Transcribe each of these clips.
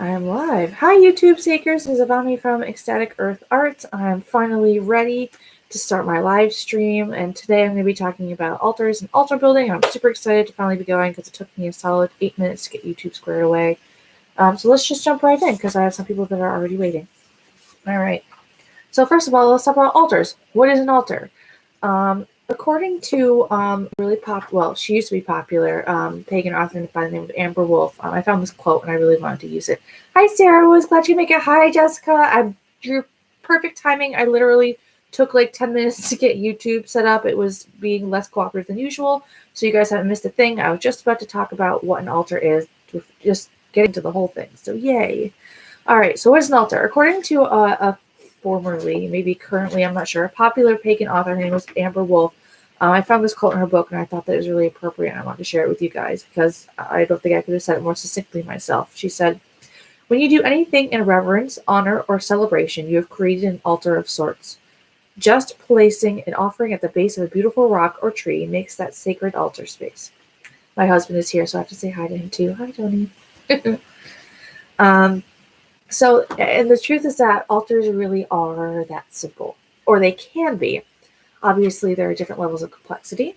I am live. Hi, YouTube seekers. This is Avani from Ecstatic Earth Arts. I'm finally ready to start my live stream, and today I'm going to be talking about altars and altar building. I'm super excited to finally be going because it took me a solid 8 minutes to get YouTube squared away. So let's just jump right in because I have some people that are already waiting. All right. So first of all, let's talk about altars. What is an altar? According to she used to be popular, pagan author by the name of Amber Wolf. I found this quote and I really wanted to use it. Hi, Sarah. Was glad you make it. Hi, Jessica. Your perfect timing. I literally took like 10 minutes to get YouTube set up. It was being less cooperative than usual, so you guys haven't missed a thing. I was just about to talk about what an altar is, just getting to the whole thing. So yay. All right. So what is an altar? According to a formerly, maybe currently, I'm not sure, a popular pagan author. Her name was Amber Wolf. I found this quote in her book, and I thought that it was really appropriate, and I wanted to share it with you guys because I don't think I could have said it more succinctly myself. She said, "When you do anything in reverence, honor, or celebration, you have created an altar of sorts. Just placing an offering at the base of a beautiful rock or tree makes that sacred altar space." My husband is here, so I have to say hi to him too. Hi, Tony. And the truth is that altars really are that simple, or they can be. Obviously, there are different levels of complexity.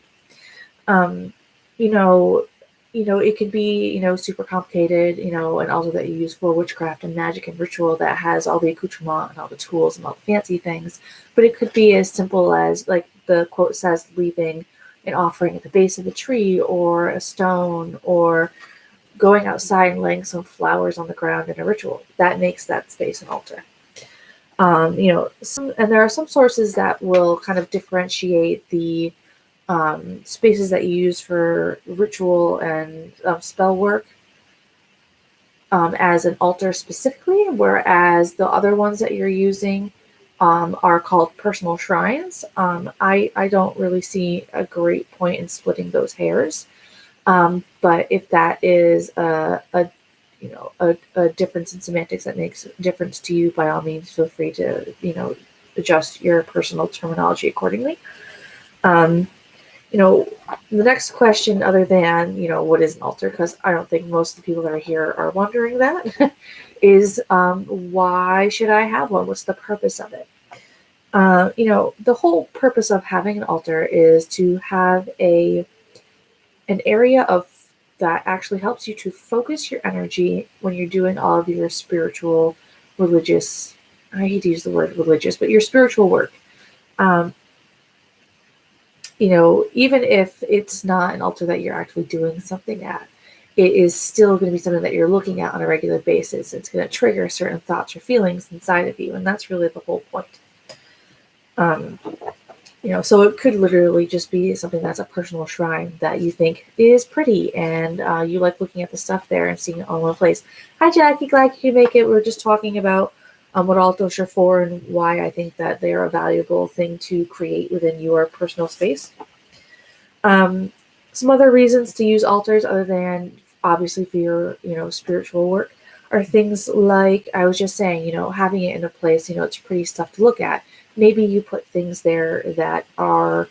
Um, you know, it could be, super complicated, an altar that you use for witchcraft and magic and ritual that has all the accoutrement and all the tools and all the fancy things. But it could be as simple as, like the quote says, leaving an offering at the base of a tree or a stone, or going outside and laying some flowers on the ground in a ritual. That makes that space an altar. And there are some sources that will kind of differentiate the spaces that you use for ritual and spell work as an altar specifically, whereas the other ones that you're using are called personal shrines. I don't really see a great point in splitting those hairs. But if that is a difference in semantics that makes a difference to you, by all means, feel free to, adjust your personal terminology accordingly. The next question, other than, what is an altar, because I don't think most of the people that are here are wondering that, is why should I have one? What's the purpose of it? The whole purpose of having an altar is to have an area of that actually helps you to focus your energy when you're doing all of your spiritual, religious, I hate to use the word religious, but your spiritual work. Even if it's not an altar that you're actually doing something at, it is still going to be something that you're looking at on a regular basis. It's going to trigger certain thoughts or feelings inside of you, and that's really the whole point. So it could literally just be something that's a personal shrine that you think is pretty, and you like looking at the stuff there and seeing it all in one place. Hi, Jackie. Glad you could make it. We're just talking about what altars are for and why I think that they are a valuable thing to create within your personal space. Some other reasons to use altars, other than obviously for your, spiritual work, are things like I was just saying, having it in a place, it's pretty stuff to look at. Maybe you put things there that are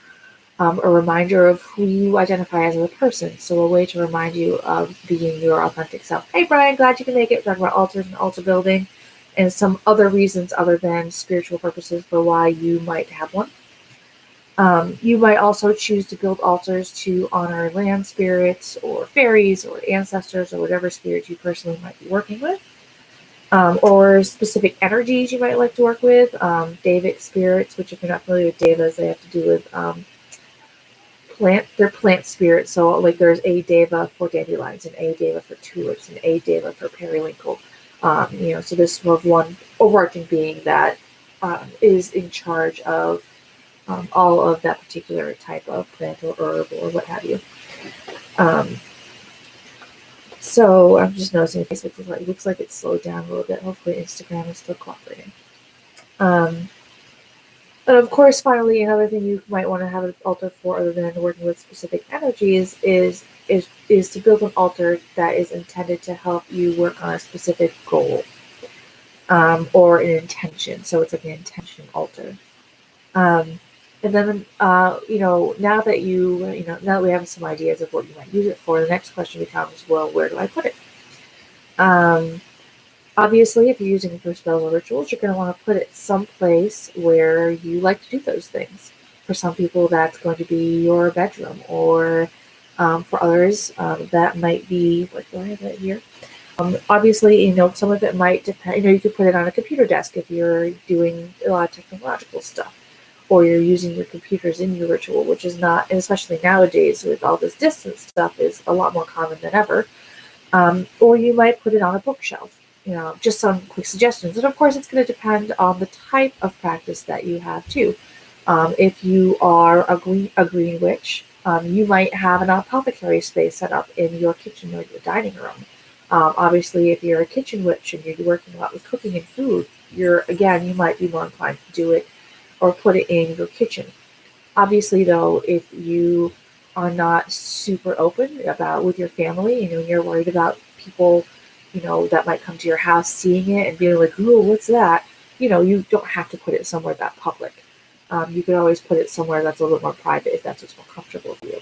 a reminder of who you identify as a person. So a way to remind you of being your authentic self. Hey, Brian, glad you can make it. We're talking about altars and altar building and some other reasons other than spiritual purposes for why you might have one. You might also choose to build altars to honor land spirits or fairies or ancestors or whatever spirits you personally might be working with. Or specific energies you might like to work with. Devic spirits, which if you're not familiar with devas, they have to do with they're plant spirits. So like there's a deva for dandelions, and a deva for tulips, and a deva for periwinkle. So this is more of one overarching being that is in charge of all of that particular type of plant or herb or what have you. So I'm just noticing Facebook looks like it's slowed down a little bit. Hopefully Instagram is still cooperating. And of course, finally, another thing you might want to have an altar for, other than working with specific energies, is to build an altar that is intended to help you work on a specific goal or an intention. So it's like an intention altar. And then, now that now that we have some ideas of what you might use it for, the next question becomes, well, where do I put it? Obviously, if you're using it for spells or rituals, you're going to want to put it someplace where you like to do those things. For some people, that's going to be your bedroom, or for others, that might be, like, do I have that here? Obviously, some of it might depend. You could put it on a computer desk if you're doing a lot of technological stuff, or you're using your computers in your ritual, which is not, and especially nowadays with all this distance stuff, is a lot more common than ever. Or you might put it on a bookshelf. Just some quick suggestions. And of course, it's going to depend on the type of practice that you have too. If you are a green witch, you might have an apothecary space set up in your kitchen or your dining room. Obviously, if you're a kitchen witch and you're working a lot with cooking and food, you might be more inclined to do it or put it in your kitchen. Obviously, though, if you are not super open about with your family, you're worried about people, that might come to your house seeing it and being like, "Ooh, what's that?" You don't have to put it somewhere that public. You can always put it somewhere that's a little more private if that's what's more comfortable for you.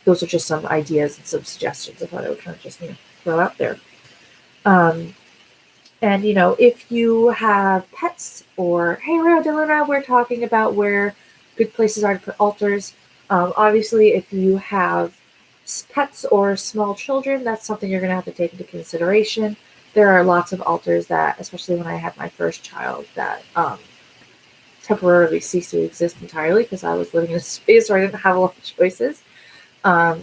Those are just some ideas and some suggestions of what I would kind of just throw out there. And if you have pets, or hey, Dylan, we're talking about where good places are to put altars. Obviously, if you have pets or small children, that's something you're going to have to take into consideration. There are lots of altars that, especially when I had my first child, that temporarily ceased to exist entirely because I was living in a space where I didn't have a lot of choices.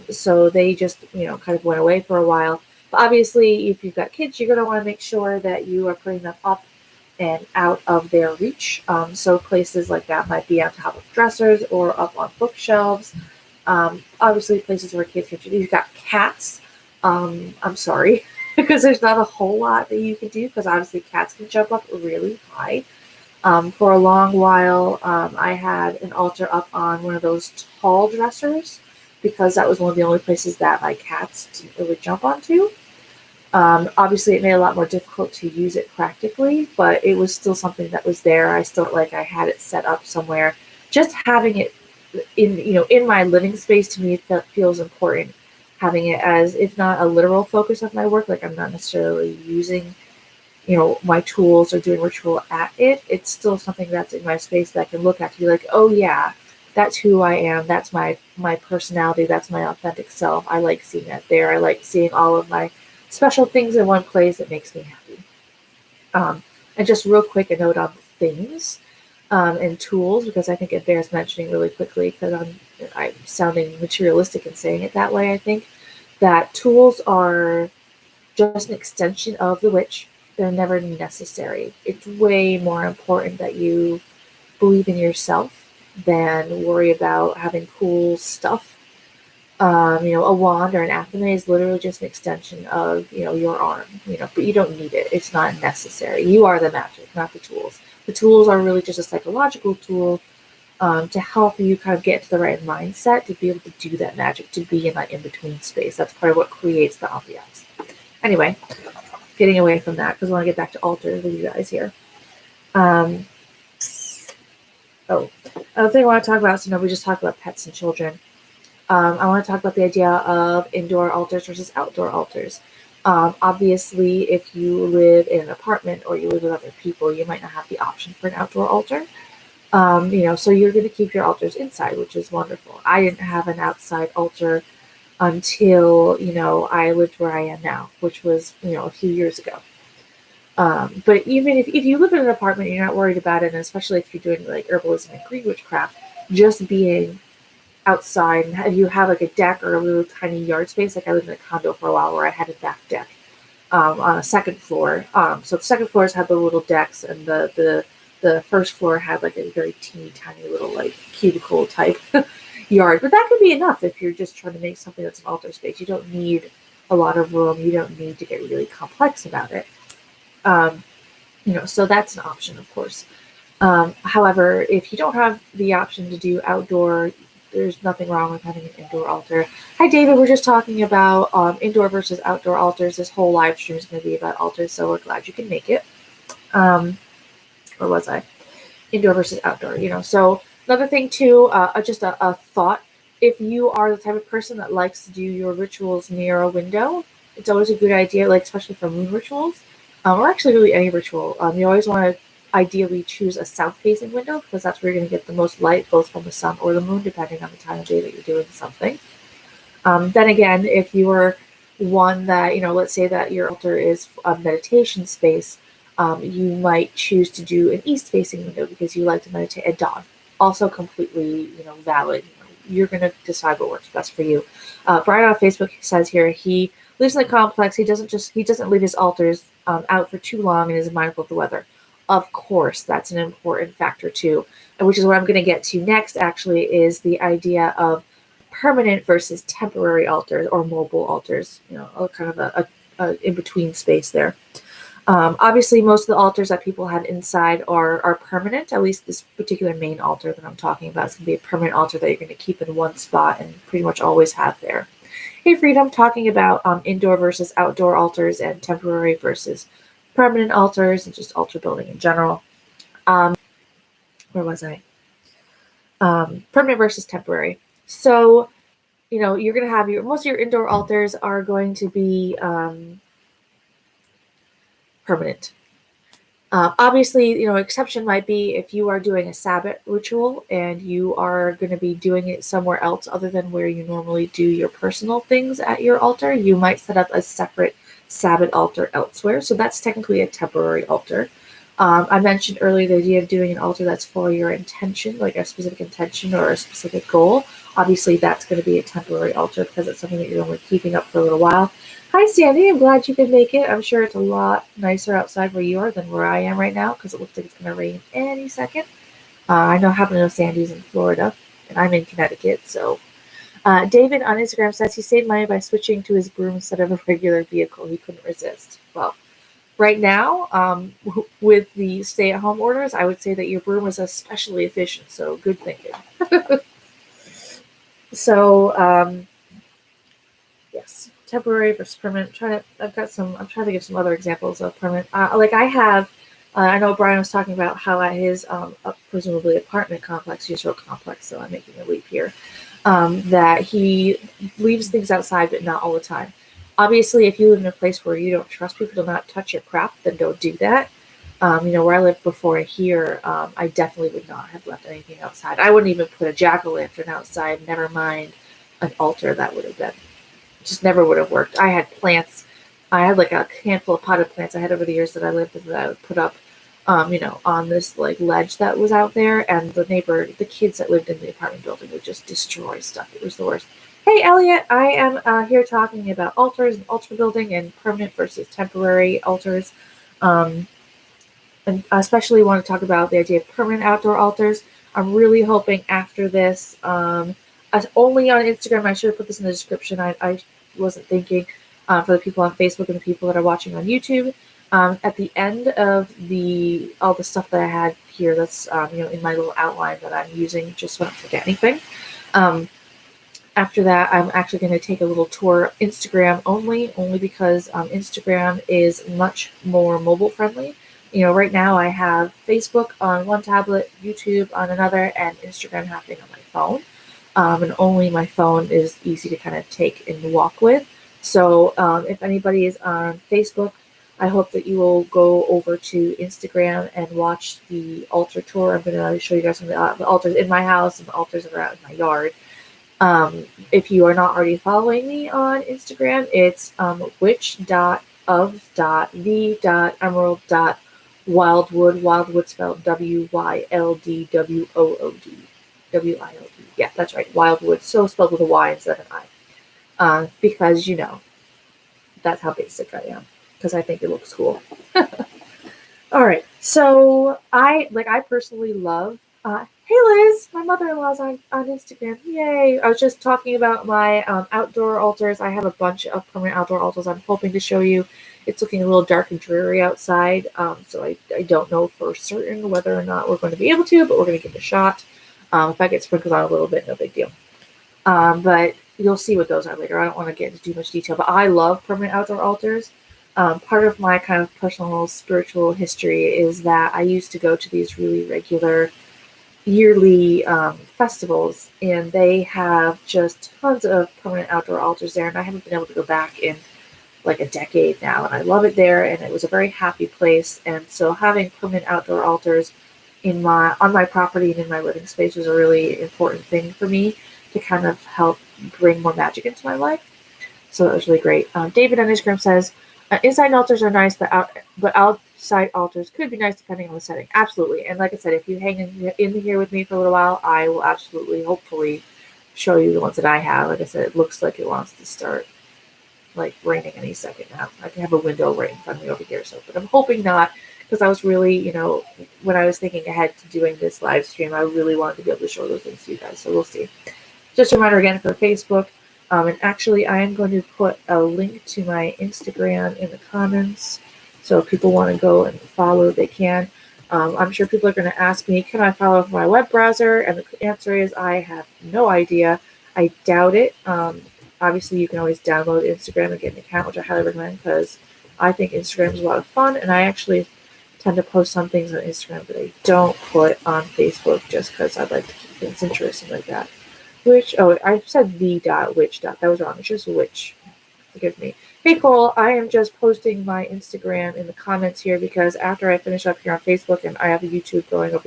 So they just, kind of went away for a while. But obviously, if you've got kids, you're going to want to make sure that you are putting them up and out of their reach. So places like that might be on top of dressers or up on bookshelves. Obviously, places where kids can. You've got cats. I'm sorry, because there's not a whole lot that you can do, because obviously cats can jump up really high. For a long while, I had an altar up on one of those tall dressers, because that was one of the only places that my cats didn't really jump onto. Obviously, it made it a lot more difficult to use it practically, but it was still something that was there. I still felt like I had it set up somewhere. Just having it in my living space, to me, feels important. Having it as, if not a literal focus of my work, like I'm not necessarily using my tools or doing ritual at it, it's still something that's in my space that I can look at to be like, oh yeah, that's who I am. That's my personality. That's my authentic self. I like seeing that there. I like seeing all of my special things in one place. It makes me happy. And just real quick, a note on things and tools, because I think it bears mentioning really quickly, because I'm sounding materialistic in saying it that way. I think that tools are just an extension of the witch. They're never necessary. It's way more important that you believe in yourself than worry about having cool stuff. A wand or an athame is literally just an extension of, your arm, but you don't need it. It's not necessary. You are the magic, not the tools. The tools are really just a psychological tool to help you kind of get to the right mindset to be able to do that magic, to be in that in-between space. That's part of what creates the ambiance. Anyway, getting away from that, because I want to get back to altars with you guys here. Another thing I want to talk about, so we just talked about pets and children. I want to talk about the idea of indoor altars versus outdoor altars. Obviously, if you live in an apartment or you live with other people, you might not have the option for an outdoor altar. So you're going to keep your altars inside, which is wonderful. I didn't have an outside altar until, I lived where I am now, which was, a few years ago. But even if you live in an apartment and you're not worried about it, and especially if you're doing like herbalism and green witchcraft, just being outside, and if you have like a deck or a little tiny yard space, like I lived in a condo for a while where I had a back deck on a second floor. So the second floors had the little decks, and the first floor had like a very teeny tiny little like cubicle type yard. But that could be enough if you're just trying to make something that's an altar space. You don't need a lot of room. You don't need to get really complex about it. So that's an option, of course. However, if you don't have the option to do outdoor, there's nothing wrong with having an indoor altar. Hi, David. We're just talking about indoor versus outdoor altars. This whole live stream is going to be about altars, so we're glad you can make it. Or was I? Indoor versus outdoor, So another thing, too, just a thought. If you are the type of person that likes to do your rituals near a window, it's always a good idea, like especially for moon rituals, or actually really any ritual. You always want to ideally choose a south-facing window because that's where you're going to get the most light, both from the sun or the moon, depending on the time of day that you're doing something. Then again, if you're one that, let's say that your altar is a meditation space, you might choose to do an east-facing window because you like to meditate at dawn. Also completely, valid. You're going to decide what works best for you. Brian on Facebook says here he lives in the complex. He doesn't leave his altars out for too long and is mindful of the weather. Of course, that's an important factor too, which is what I'm going to get to next. Actually, is the idea of permanent versus temporary altars or mobile altars. Kind of a in between space there. Obviously, most of the altars that people have inside are permanent. At least this particular main altar that I'm talking about is going to be a permanent altar that you're going to keep in one spot and pretty much always have there. Hey, Freedom, talking about indoor versus outdoor altars and temporary versus permanent altars and just altar building in general. Where was I? Permanent versus temporary. So, you're going to have most of your indoor altars are going to be permanent. Obviously, exception might be if you are doing a Sabbath ritual and you are going to be doing it somewhere else other than where you normally do your personal things at your altar. You might set up a separate Sabbath altar elsewhere. So that's technically a temporary altar. I mentioned earlier the idea of doing an altar that's for your intention, like a specific intention or a specific goal. Obviously, that's going to be a temporary altar because it's something that you're only keeping up for a little while. Hi, Sandy. I'm glad you could make it. I'm sure it's a lot nicer outside where you are than where I am right now because it looks like it's going to rain any second. I happen to know Sandy's in Florida, and I'm in Connecticut. So, David on Instagram says he saved money by switching to his broom instead of a regular vehicle. He couldn't resist. Well, right now, with the stay-at-home orders, I would say that your broom is especially efficient. So, good thinking. So, yes. Temporary versus permanent. I'm trying to give some other examples of permanent. Like I have, I know Brian was talking about how at his presumably apartment complex, industrial complex. So I'm making a leap here. That he leaves things outside, but not all the time. Obviously, if you live in a place where you don't trust people to not touch your crap, then don't do that. Where I lived before here, I definitely would not have left anything outside. I wouldn't even put a jack-o'-lantern outside. Never mind an altar. That would have been. Just never would have worked. I had plants. I had like a handful of potted plants I had over the years that I lived with that I would put up, on this like ledge that was out there. And the kids that lived in the apartment building would just destroy stuff. It was the worst. Hey, Elliot, I am here talking about altars and altar building and permanent versus temporary altars. And I especially want to talk about the idea of permanent outdoor altars. I'm really hoping after this, only on Instagram, I should have put this in the description. I wasn't thinking for the people on Facebook and the people that are watching on YouTube. At the end of all the stuff that I had here, that's in my little outline that I'm using, just so I don't forget anything. After that, I'm actually going to take a little tour Instagram only because Instagram is much more mobile friendly. Right now I have Facebook on one tablet, YouTube on another, and Instagram happening on my phone. And only my phone is easy to kind of take and walk with. So if anybody is on Facebook, I hope that you will go over to Instagram and watch the altar tour. I'm going to show you guys some of the altars in my house and the altars that are out in my yard. If you are not already following me on Instagram, it's witch.of.the.emerald.wildwood. Wildwood spelled WYLDWOOD. WILD. Yeah, that's right. Wildwood. So spelled with a Y instead of an I. Because, that's how basic I am. Because I think it looks cool. All right. So I personally love, hey Liz, my mother-in-law's on Instagram. Yay. I was just talking about my outdoor altars. I have a bunch of permanent outdoor altars I'm hoping to show you. It's looking a little dark and dreary outside. So I don't know for certain whether or not we're going to be able to, but we're going to give it a shot. If I get sprinkled on a little bit, no big deal. But you'll see what those are later. I don't want to get into too much detail, but I love permanent outdoor altars. Part of my kind of personal spiritual history is that I used to go to these really regular yearly festivals, and they have just tons of permanent outdoor altars there, and I haven't been able to go back in like a decade now, and I love it there, and it was a very happy place. And so having permanent outdoor altars on my property and in my living space was a really important thing for me to kind of help bring more magic into my life. So that was really great. David on Instagram says, inside altars are nice, but outside altars could be nice depending on the setting. Absolutely. And like I said, if you hang in here with me for a little while, I will absolutely, hopefully, show you the ones that I have. Like I said, it looks like it wants to start like raining any second now. I can have a window right in front of me over here. So, but I'm hoping not, because I was really, when I was thinking ahead to doing this live stream, I really wanted to be able to show those things to you guys. So we'll see. Just a reminder again for Facebook. And actually, I am going to put a link to my Instagram in the comments. So if people want to go and follow, they can. I'm sure people are going to ask me, can I follow from my web browser? And the answer is I have no idea. I doubt it. Obviously, you can always download Instagram and get an account, which I highly recommend because I think Instagram is a lot of fun. And I actually tend to post some things on Instagram that I don't put on Facebook just because I'd like to keep things interesting like that. I said the.witch. That was wrong. It's just witch. Forgive me. Hey, Cole, I am just posting my Instagram in the comments here because after I finish up here on Facebook and I have a YouTube going over,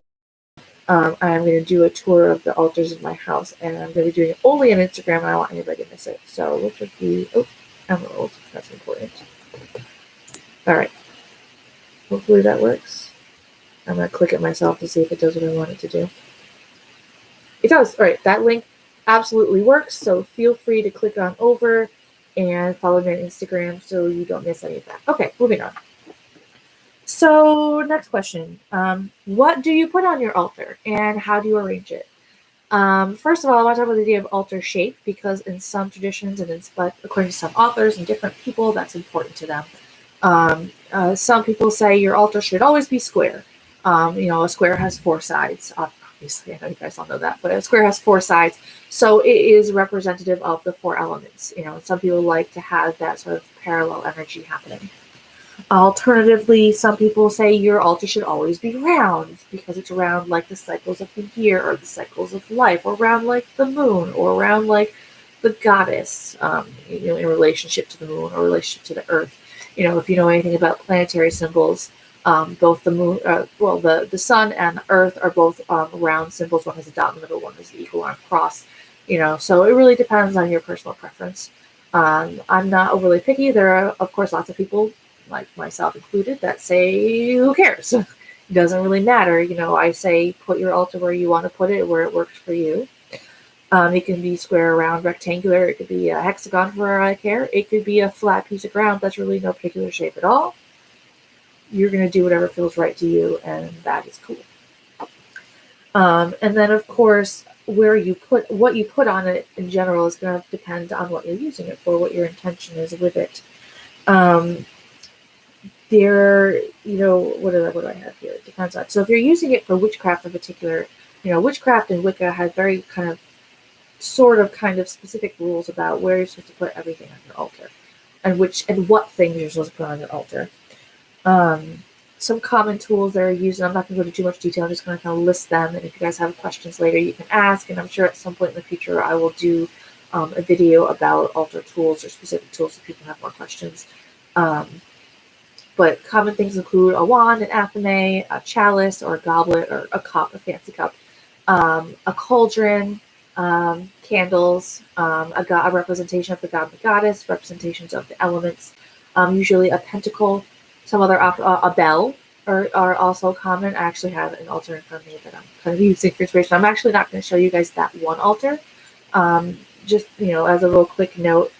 I am going to do a tour of the altars in my house, and I'm going to be doing it only on Instagram, and I don't want anybody to miss it. So we'll just be, emerald. That's important. All right. Hopefully that works. I'm going to click it myself to see if it does what I want it to do. It does. All right. That link absolutely works. So feel free to click on over and follow me on Instagram so you don't miss any of that. Okay, moving on. So next question. What do you put on your altar and how do you arrange it? First of all, I want to talk about the idea of altar shape because in some traditions and according to some authors and different people, that's important to them. Some people say your altar should always be square. A square has four sides. Obviously, I know you guys all know that, but a square has four sides. So it is representative of the four elements. Some people like to have that sort of parallel energy happening. Alternatively, some people say your altar should always be round because it's around like the cycles of the year or the cycles of life, or around like the moon, or around like the goddess, in relationship to the moon or relationship to the earth. If you know anything about planetary symbols, both the moon, the sun and the earth are both round symbols. One has a dot in the middle, one has the equal arm cross. So it really depends on your personal preference. I'm not overly picky. There are, of course, lots of people, like myself included, that say, who cares? It doesn't really matter. I say put your altar where you want to put it, where it works for you. It can be square, round, rectangular. It could be a hexagon for all I care. It could be a flat piece of ground that's really no particular shape at all. You're going to do whatever feels right to you, and that is cool. And then, of course, what you put on it in general is going to depend on what you're using it for, what your intention is with it. What do I have here? It depends on. So if you're using it for witchcraft in particular, witchcraft and Wicca have very kind of specific rules about where you're supposed to put everything on your altar and what things you're supposed to put on your altar. Some common tools that are used, and I'm not going to go into too much detail, I'm just going to kind of list them, and if you guys have questions later, you can ask, and I'm sure at some point in the future I will do a video about altar tools or specific tools if people have more questions. But common things include a wand, an athame, a chalice or a goblet or a cup, a fancy cup, a cauldron, candles, a representation of the god and the goddess, representations of the elements, usually a pentacle, a bell are also common. I actually have an altar in front of me that I'm kind of using for inspiration. I'm actually not going to show you guys that one altar. Just, as a real quick note,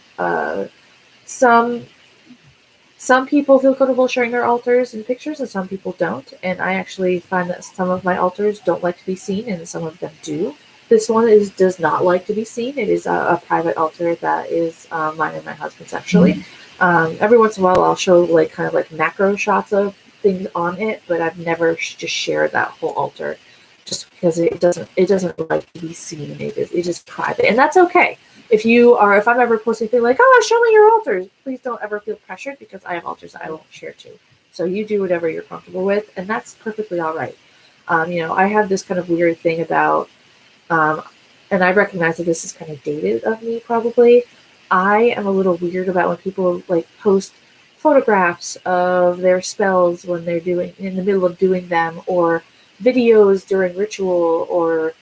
some people feel comfortable sharing their altars in pictures and some people don't. And I actually find that some of my altars don't like to be seen and some of them do. This one does not like to be seen. It is a private altar that is mine and my husband's actually. Every once in a while I'll show kind of macro shots of things on it, but I've never just shared that whole altar just because it doesn't like to be seen. It is private, and that's okay. If I'm ever posting things like, oh, show me your altars, please don't ever feel pressured because I have altars that I won't share too. So you do whatever you're comfortable with, and that's perfectly all right. I have this kind of weird thing about, and I recognize that this is kind of dated of me probably, I am a little weird about when people like post photographs of their spells when they're doing in the middle of doing them, or videos during ritual, or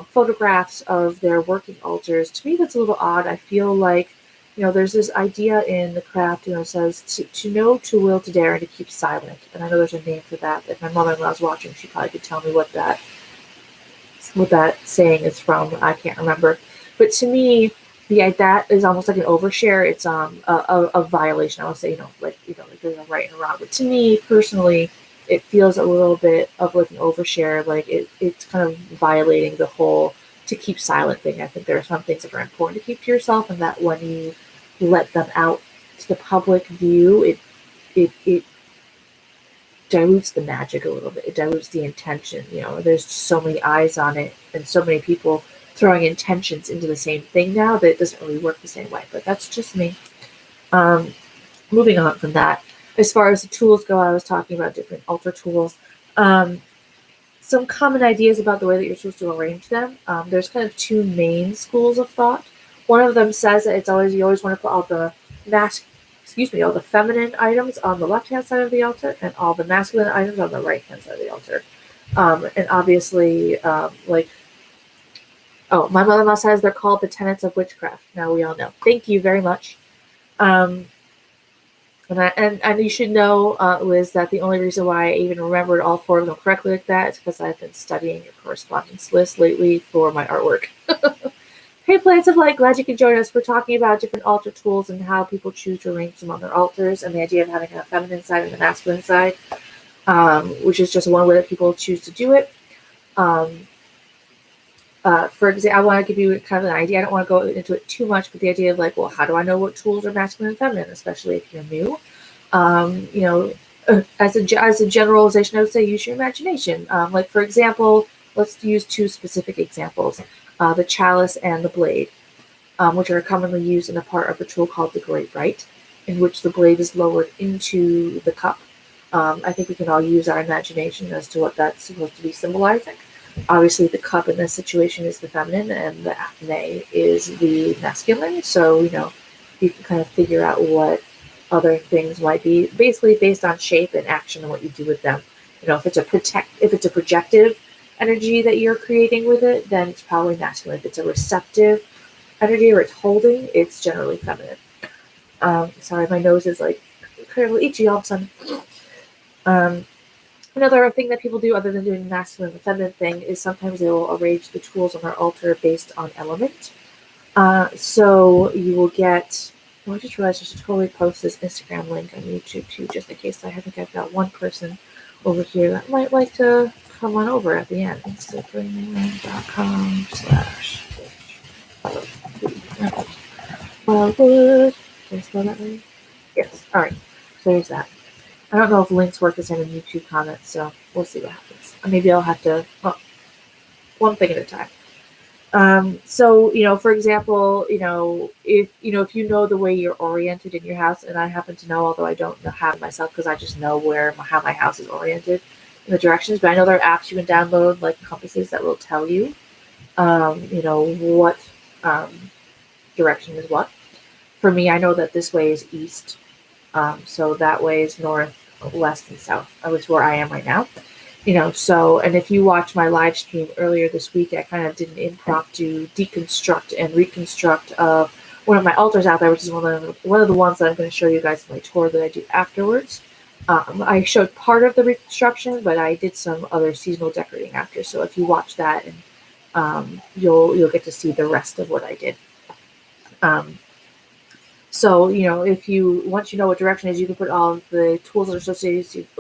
photographs of their working altars. To me, that's a little odd. I feel like, there's this idea in the craft, it says to know, to will, to dare, and to keep silent. And I know there's a name for that. If my mother-in-law was watching, she probably could tell me what that saying is from. I can't remember. But to me, that is almost like an overshare. It's a violation. I would say, like there's a right and a wrong. But to me personally, it feels a little bit of like an overshare. Like it's kind of violating the whole to keep silent thing. I think there are some things that are important to keep to yourself, and that when you let them out to the public view, it dilutes the magic a little bit. It dilutes the intention. There's so many eyes on it and so many people throwing intentions into the same thing now that it doesn't really work the same way. But that's just me. Moving on from that, as far as the tools go, I was talking about different altar tools. Some common ideas about the way that you're supposed to arrange them. There's kind of two main schools of thought. One of them says that you always want to put all the all the feminine items on the left-hand side of the altar and all the masculine items on the right-hand side of the altar. And obviously, my mother-in-law says they're called the tenets of witchcraft. Now we all know. Thank you very much. And you should know, Liz, that the only reason why I even remembered all four of them correctly like that is because I've been studying your correspondence list lately for my artwork. Hey, Plants of Light, glad you can join us. We're talking about different altar tools and how people choose to arrange them on their altars, and the idea of having a feminine side and a masculine side, which is just one way that people choose to do it. For example, I want to give you kind of an idea. I don't want to go into it too much, but the idea of like, well, how do I know what tools are masculine and feminine, especially if you're new? As a generalization, I would say use your imagination. Like, for example, let's use two specific examples. The chalice and the blade, which are commonly used in a part of the ritual called the Great Rite, in which the blade is lowered into the cup. I think we can all use our imagination as to what that's supposed to be symbolizing. Obviously, the cup in this situation is the feminine, and the athame is the masculine. So, you can kind of figure out what other things might be, basically based on shape and action and what you do with them. If it's a projective energy that you're creating with it, then it's probably masculine. If it's a receptive energy or it's holding, it's generally feminine. Sorry, my nose is like kind of itchy all of a sudden. Another thing that people do, other than doing the masculine and feminine thing, is sometimes they will arrange the tools on their altar based on element. So you will get. I just realized I should totally post this Instagram link on YouTube too, just in case I think I've got one person over here that might like to come on over at the end. Instagram.com/wildwood. Did I spell that right? Yes. All right. So there's that. I don't know if links work the same in YouTube comments, so we'll see what happens. Maybe I'll have to, one thing at a time. So, for example, if you know the way you're oriented in your house, and I happen to know, although I don't know how myself, because I just know how my house is oriented in the directions, but I know there are apps you can download, like compasses, that will tell you, what direction is what. For me, I know that this way is east, so that way is north, west, and south, at least where I am right now. So, and if you watch my live stream earlier this week, I kind of did an impromptu deconstruct and reconstruct of one of my altars out there, which is one of the ones that I'm going to show you guys in my tour that I do afterwards. I showed part of the reconstruction, but I did some other seasonal decorating after. So if you watch that, and you'll get to see the rest of what I did. So, once you know what direction is, you can put all of the tools that are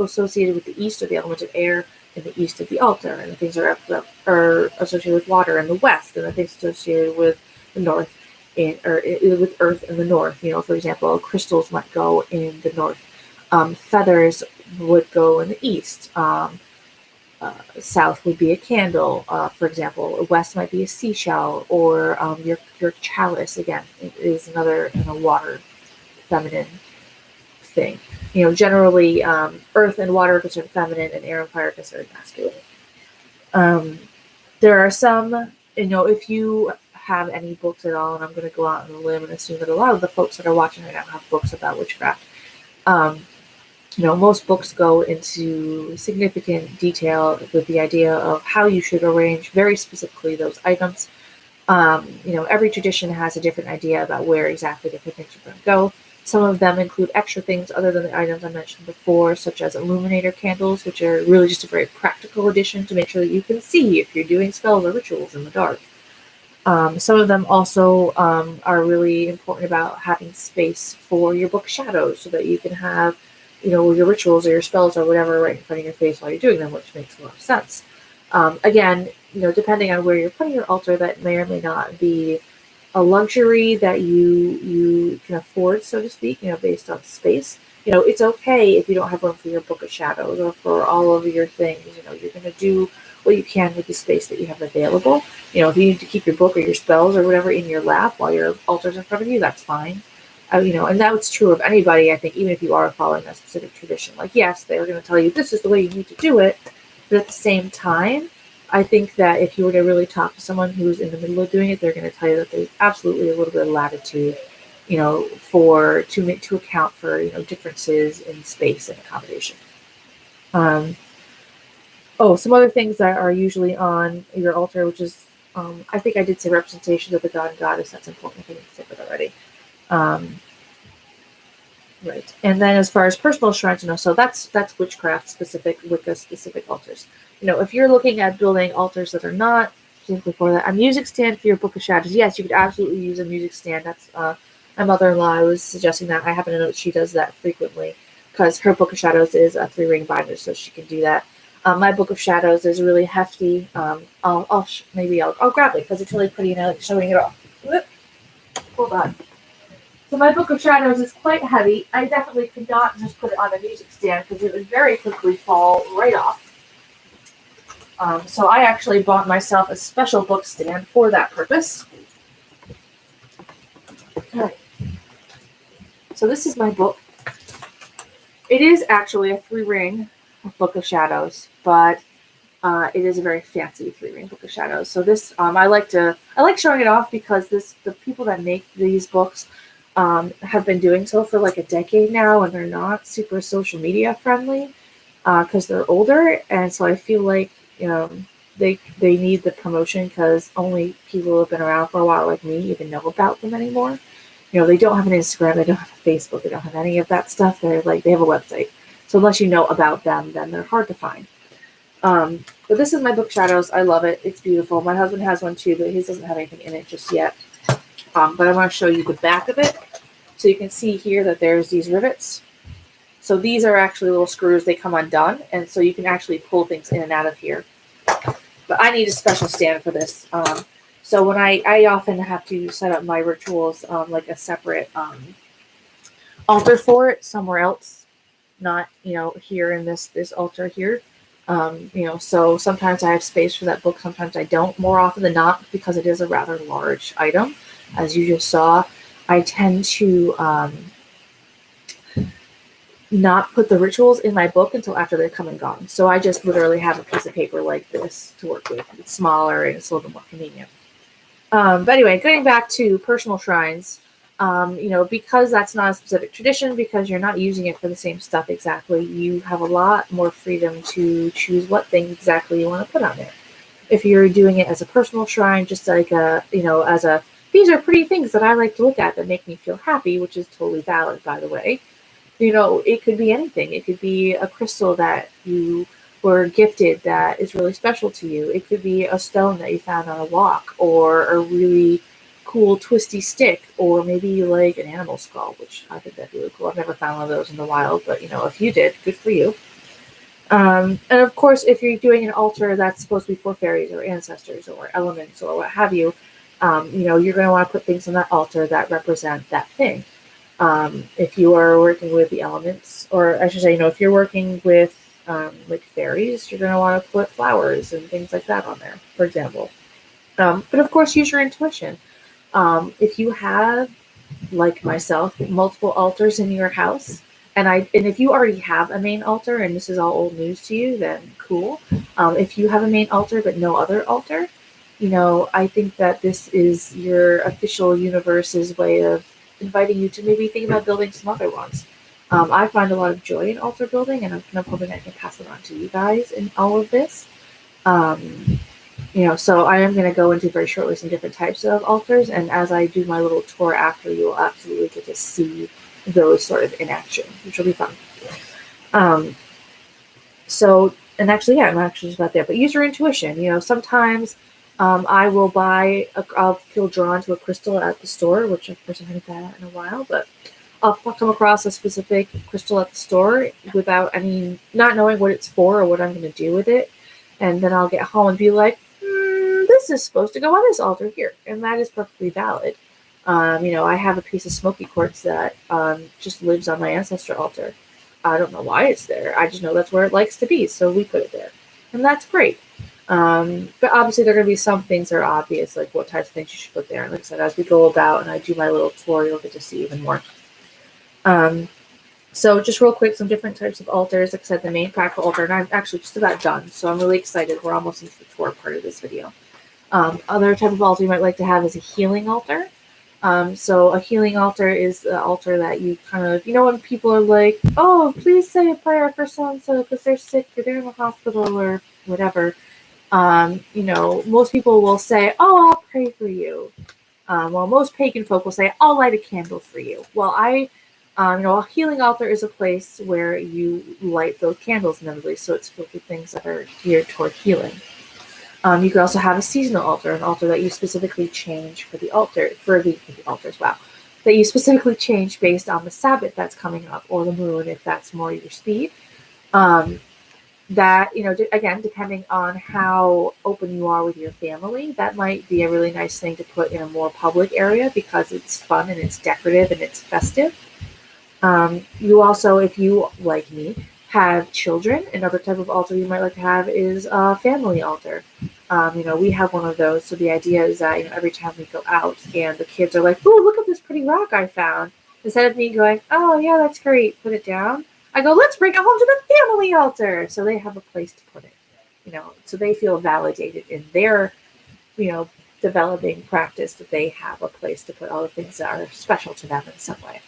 associated with the east, or the element of air, in the east of the altar, and the things that are associated with water in the west, and the things associated with the north, with earth in the north. For example, crystals might go in the north. Feathers would go in the east. South would be a candle, for example. West might be a seashell, or your chalice. Again, it is another water, feminine thing. Generally, earth and water are considered feminine, and air and fire are considered masculine. There are some, if you have any books at all, and I'm going to go out on a limb and assume that a lot of the folks that are watching right now have books about witchcraft. Most books go into significant detail with the idea of how you should arrange very specifically those items. Every tradition has a different idea about where exactly different things are going to go. Some of them include extra things other than the items I mentioned before, such as illuminator candles, which are really just a very practical addition to make sure that you can see if you're doing spells or rituals in the dark. Some of them also are really important about having space for your book shadows so that you can have, your rituals or your spells or whatever right in front of your face while you're doing them, which makes a lot of sense. Again, depending on where you're putting your altar, that may or may not be a luxury that you can afford, so to speak, based on space. It's okay if you don't have room for your book of shadows or for all of your things. You're going to do what you can with the space that you have available. If you need to keep your book or your spells or whatever in your lap while your altar's in front of you, that's fine. And that's true of anybody, I think, even if you are following a specific tradition. Like, yes, they're going to tell you this is the way you need to do it, but at the same time, I think that if you were to really talk to someone who's in the middle of doing it, they're going to tell you that there's absolutely a little bit of latitude, to account for differences in space and accommodation. Some other things that are usually on your altar, which is, I think I did say representations of the god and goddess. That's important. I didn't say that already. Right. And then as far as personal shrines, so that's witchcraft specific, Wicca specific altars. If you're looking at building altars that are not specifically for that, a music stand for your book of shadows, yes, you could absolutely use a music stand. That's my mother-in-law was suggesting that. I happen to know that she does that frequently because her book of shadows is a 3-ring binder, so she can do that. My book of shadows is really hefty. I'll grab it because it's really pretty and I like showing it off. Hold on. So my book of shadows is quite heavy. I definitely could not just put it on a music stand because it would very quickly fall right off. So I actually bought myself a special book stand for that purpose. All right. So this is my book. It is actually a 3-ring book of shadows, but it is a very fancy 3-ring book of shadows. So this, I like showing it off because the people that make these books have been doing so for like a decade now, and they're not super social media friendly because they're older, and so I feel like they need the promotion because only people who have been around for a while like me even know about them anymore. They don't have an Instagram, they don't have a Facebook, they don't have any of that stuff. They have a website. So unless you know about them, then they're hard to find. But this is my book Shadows. I love it. It's beautiful. My husband has one too, but his doesn't have anything in it just yet. But I want to show you the back of it. So you can see here that there's these rivets. So these are actually little screws. They come undone. And so you can actually pull things in and out of here. But I need a special stand for this. So when I often have to set up my rituals, like a separate altar for it somewhere else, not, here in this altar here. So sometimes I have space for that book. Sometimes I don't. More often than not, because it is a rather large item, as you just saw, I tend to not put the rituals in my book until after they're come and gone. So I just literally have a piece of paper like this to work with. It's smaller and it's a little bit more convenient. But anyway, getting back to personal shrines, because that's not a specific tradition, because you're not using it for the same stuff exactly, you have a lot more freedom to choose what things exactly you want to put on there. If you're doing it as a personal shrine, just like these are pretty things that I like to look at that make me feel happy, which is totally valid, by the way. It could be anything. It could be a crystal that you were gifted that is really special to you. It could be a stone that you found on a walk, or a really cool twisty stick, or maybe like an animal skull, which I think that'd be really cool. I've never found one of those in the wild, but if you did, good for you. And of course, if you're doing an altar that's supposed to be for fairies or ancestors or elements or what have you, you're going to want to put things on that altar that represent that thing. If you are working with the elements, or I should say, if you're working with like fairies, you're going to want to put flowers and things like that on there, for example. But of course, use your intuition. If you have, like myself, multiple altars in your house, and if you already have a main altar and this is all old news to you, then cool. If you have a main altar but no other altar, I think that this is your official universe's way of inviting you to maybe think about building some other ones. I find a lot of joy in altar building, and I'm kind of hoping I can pass it on to you guys in all of this. Um, so I am going to go into very shortly some different types of altars, and as I do my little tour after, you will absolutely get to see those sort of in action, which will be fun. Um, and actually, yeah, I'm actually just about there. But use your intuition. Sometimes I will I'll feel drawn to a crystal at the store, which of course I haven't had that in a while, but I'll come across a specific crystal at the store without not knowing what it's for or what I'm going to do with it. And then I'll get home and be like, this is supposed to go on this altar here. And that is perfectly valid. I have a piece of smoky quartz that just lives on my ancestor altar. I don't know why it's there. I just know that's where it likes to be. So we put it there. And that's great. But obviously there are going to be some things that are obvious, like what types of things you should put there. And like I said, as we go about and I do my little tour, you'll get to see even more. So just real quick, some different types of altars. Like I said, the main practical altar, and I'm actually just about done. So I'm really excited. We're almost into the tour part of this video. Other type of altar you might like to have is a healing altar. So a healing altar is the altar that you kind of, when people are like, oh, please say a prayer for so-and-so because they're sick or they're in the hospital or whatever. Most people will say, oh, I'll pray for you. Well, most pagan folk will say, I'll light a candle for you. Well, a healing altar is a place where you light those candles inevitably, so it's filled with things that are geared toward healing. You could also have a seasonal altar, an altar that you specifically change for the altars, wow. That you specifically change based on the Sabbath that's coming up, or the moon, if that's more your speed. That, again, depending on how open you are with your family, that might be a really nice thing to put in a more public area because it's fun and it's decorative and it's festive. You also, if you, like me, have children, another type of altar you might like to have is a family altar. We have one of those. So the idea is that, every time we go out and the kids are like, oh, look at this pretty rock I found. Instead of me going, oh, yeah, that's great, put it down, I go, let's bring it home to the family altar. So they have a place to put it, so they feel validated in their, developing practice that they have a place to put all the things that are special to them in some way.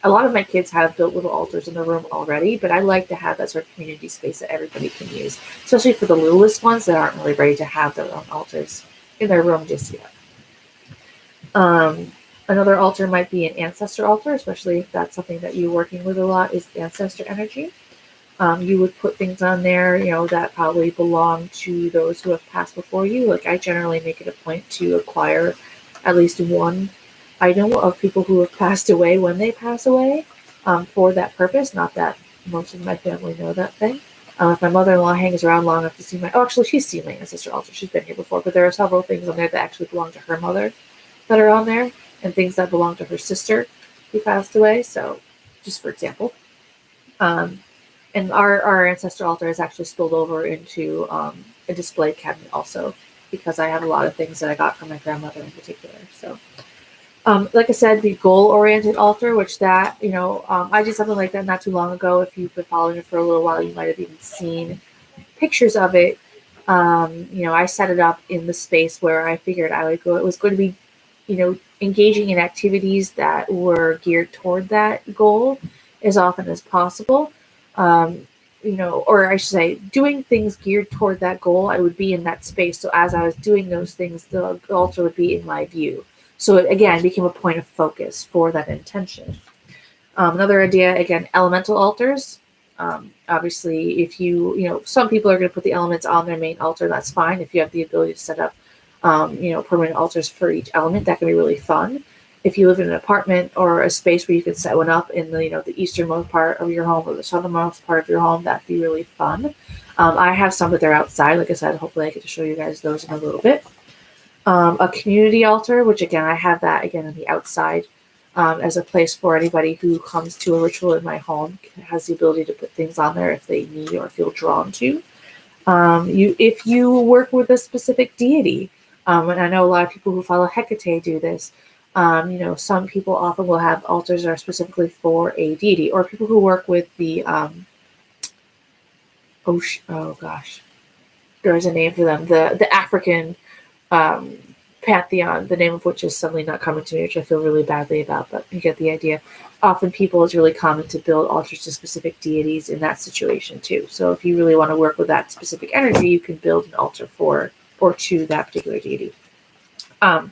A lot of my kids have built little altars in their room already, but I like to have that sort of community space that everybody can use, especially for the littlest ones that aren't really ready to have their own altars in their room just yet. Another altar might be an ancestor altar, especially if that's something that you're working with a lot, is ancestor energy. You would put things on there, that probably belong to those who have passed before you. Like I generally make it a point to acquire at least one item of people who have passed away when they pass away for that purpose. Not that most of my family know that thing. If my mother-in-law hangs around long enough to see actually she's seen my ancestor altar. She's been here before, but there are several things on there that actually belong to her mother that are on there, and things that belong to her sister who passed away. So just for example. And our ancestor altar is actually spilled over into a display cabinet also, because I have a lot of things that I got from my grandmother in particular. So like I said, the goal-oriented altar, which that, I did something like that not too long ago. If you've been following it for a little while, you might have even seen pictures of it. I set it up in the space where I figured I would go. It was going to be, engaging in activities that were geared toward that goal as often as possible. Or I should say, doing things geared toward that goal, I would be in that space. So as I was doing those things, the altar would be in my view. So it, again, became a point of focus for that intention. Another idea, again, elemental altars. Obviously, if some people are going to put the elements on their main altar, that's fine. If you have the ability to set up, permanent altars for each element, that can be really fun. If you live in an apartment or a space where you can set one up in the easternmost part of your home or the southernmost part of your home, that'd be really fun. I have some that they're outside. Like I said, hopefully I get to show you guys those in a little bit. A community altar, which again, I have that again on the outside as a place for anybody who comes to a ritual in my home, has the ability to put things on there if they need or feel drawn to. If you work with a specific deity, and I know a lot of people who follow Hecate do this, some people often will have altars that are specifically for a deity, or people who work with the, there's a name for them, the African pantheon, the name of which is suddenly not coming to me, which I feel really badly about, but you get the idea. Often people, it's really common to build altars to specific deities in that situation too. So if you really want to work with that specific energy, you can build an altar for or to that particular deity. And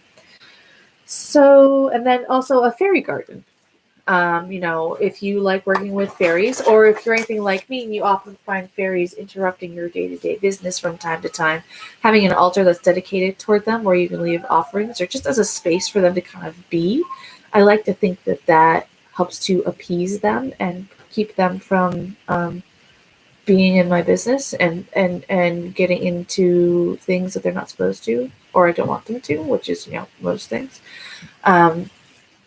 then also a fairy garden. If you like working with fairies, or if you're anything like me and you often find fairies interrupting your day-to-day business from time to time, having an altar that's dedicated toward them where you can leave offerings or just as a space for them to kind of be, I like to think that helps to appease them and keep them from being in my business and getting into things that they're not supposed to, or I don't want them to, which is, most things.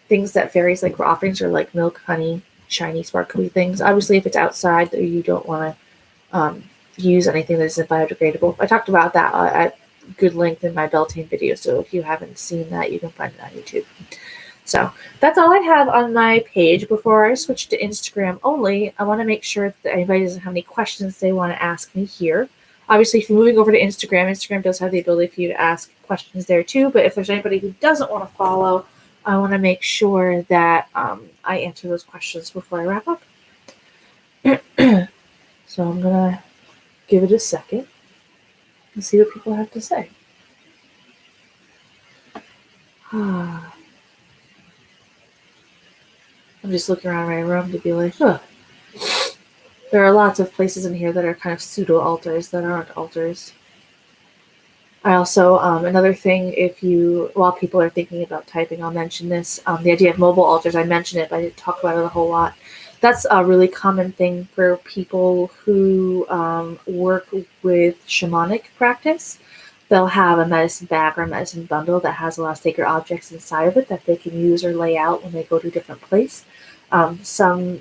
Things that fairies like for offerings are like milk, honey, shiny, sparkly things. Obviously, if it's outside, you don't want to use anything that isn't biodegradable. I talked about that at good length in my Beltane video, so if you haven't seen that, you can find it on YouTube. So that's all I have on my page. Before I switch to Instagram only, I want to make sure that anybody doesn't have any questions they want to ask me here. Obviously, if you're moving over to Instagram, Instagram does have the ability for you to ask questions there too, but if there's anybody who doesn't want to follow, I want to make sure that I answer those questions before I wrap up. So I'm going to give it a second and see what people have to say. I'm just looking around my room to be like, there are lots of places in here that are kind of pseudo altars that aren't altars. I also, another thing, while people are thinking about typing, I'll mention this, the idea of mobile altars. I mentioned it, but I didn't talk about it a whole lot. That's a really common thing for people who work with shamanic practice. They'll have a medicine bag or a medicine bundle that has a lot of sacred objects inside of it that they can use or lay out when they go to a different place. Some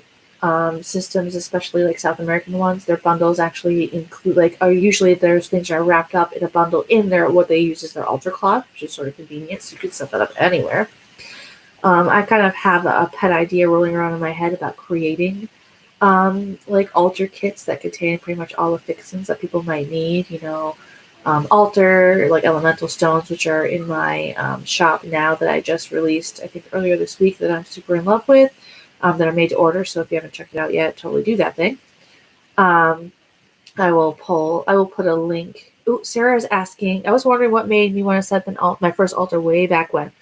systems, especially like South American ones, their bundles actually include usually those things are wrapped up in a bundle in there. What they use is their altar cloth, which is sort of convenient, so you could set that up anywhere. I kind of have a pet idea rolling around in my head about creating altar kits that contain pretty much all the fixings that people might need, altar, like elemental stones, which are in my shop now that I just released, I think earlier this week, that I'm super in love with. That are made to order. So if you haven't checked it out yet, totally do that thing. I will put a link. Ooh, Sarah is asking, I was wondering what made me want to set up my first altar way back when.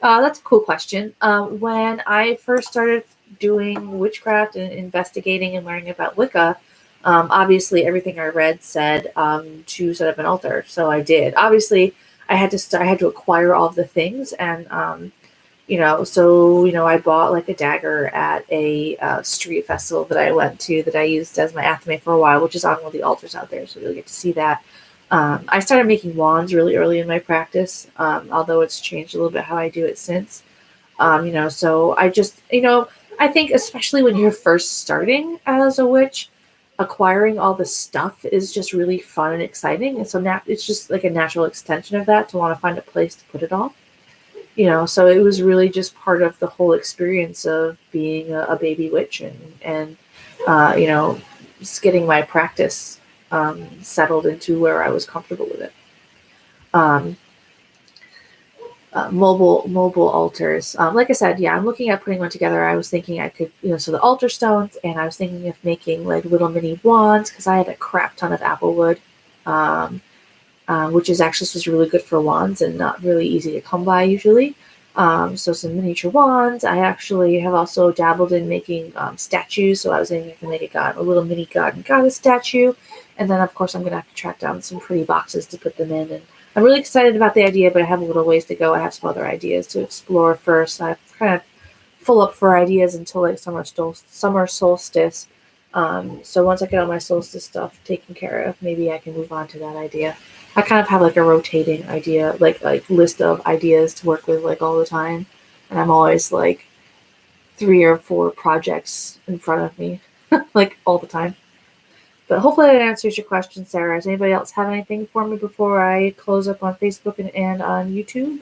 That's a cool question. When I first started doing witchcraft and investigating and learning about Wicca, obviously everything I read said to set up an altar. So I did. Obviously, I had to acquire all of the things, and I bought like a dagger at a street festival that I went to that I used as my athame for a while, which is on one of the altars out there, so you'll get to see that. I started making wands really early in my practice, although it's changed a little bit how I do it since. So I just, I think especially when you're first starting as a witch, acquiring all the stuff is just really fun and exciting. And so now it's just like a natural extension of that to want to find a place to put it all. So it was really just part of the whole experience of being a baby witch and just getting my practice settled into where I was comfortable with it. Mobile altars. Like I said, I'm looking at putting one together. I was thinking I could, so the altar stones, and I was thinking of making like little mini wands because I had a crap ton of apple wood. Which is actually supposed to be really good for wands and not really easy to come by usually. So some miniature wands. I actually have also dabbled in making statues. So I was thinking I can make a little mini god and goddess statue. And then, of course, I'm going to have to track down some pretty boxes to put them in. And I'm really excited about the idea, but I have a little ways to go. I have some other ideas to explore first. I'm kind of full up for ideas until like summer solstice. So once I get all my solstice stuff taken care of, maybe I can move on to that idea. I kind of have like a rotating idea, like list of ideas to work with like all the time. And I'm always like 3 or 4 projects in front of me, like all the time. But hopefully that answers your question, Sarah. Does anybody else have anything for me before I close up on Facebook and on YouTube?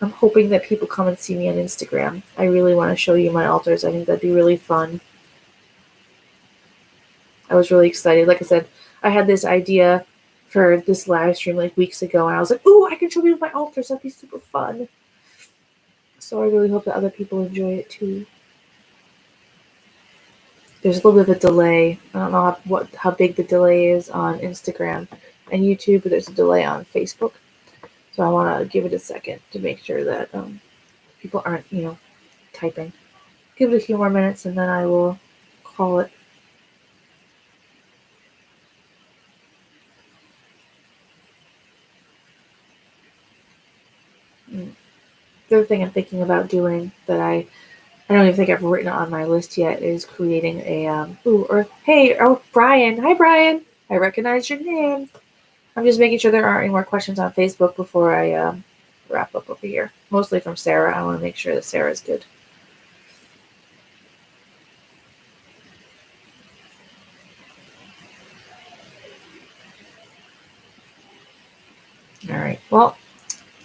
I'm hoping that people come and see me on Instagram. I really want to show you my altars. I think that'd be really fun. I was really excited. Like I said, I had this idea for this live stream like weeks ago, and I was like, ooh, I can show you my altars. That'd be super fun. So I really hope that other people enjoy it too. There's a little bit of a delay. I don't know how big the delay is on Instagram and YouTube, but there's a delay on Facebook. So I want to give it a second to make sure that people aren't, typing. Give it a few more minutes, and then I will call it. The other thing I'm thinking about doing that I don't even think I've written it on my list yet is creating a Brian. Hi, Brian. I recognize your name. I'm just making sure there aren't any more questions on Facebook before I wrap up over here. Mostly from Sarah. I want to make sure that Sarah's good. All right. Well,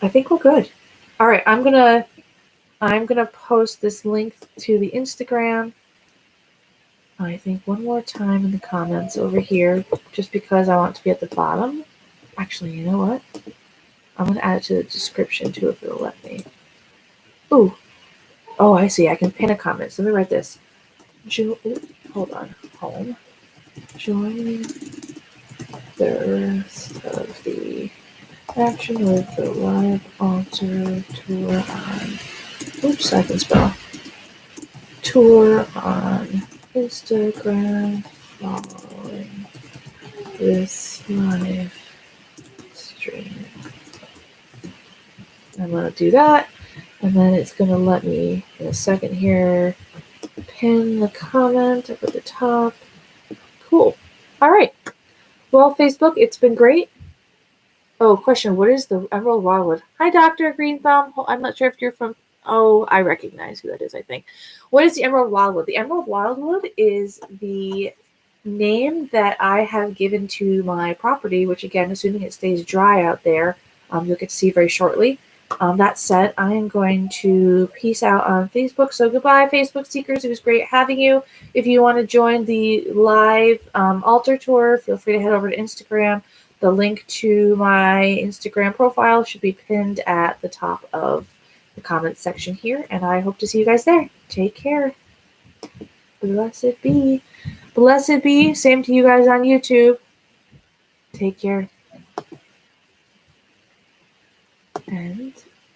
I think we're good. All right. I'm gonna post this link to the Instagram. I think one more time in the comments over here, just because I want to be at the bottom. Actually, you know what? I'm gonna add it to the description too if it'll let me. Ooh. Oh, I see. I can pin a comment. So let me write this. Hold on. Home. Join the rest of the action with the live altar tour on. Oops, I can spell. Tour on Instagram following this live stream. I'm going to do that, and then it's going to let me in a second here pin the comment up at the top. Cool. All right. Well, Facebook, it's been great. Oh, question. What is the Emerald Wildwood? Hi, Dr. Green Thumb. I'm not sure if you're from... Oh, I recognize who that is, I think. What is the Emerald Wildwood? The Emerald Wildwood is the name that I have given to my property, which, again, assuming it stays dry out there, you'll get to see very shortly. That said, I am going to peace out on Facebook. So goodbye, Facebook Seekers. It was great having you. If you want to join the live altar tour, feel free to head over to Instagram. The link to my Instagram profile should be pinned at the top of the comments section here, and I hope to see you guys there. Take care. Blessed be. Blessed be. Same to you guys on YouTube. Take care.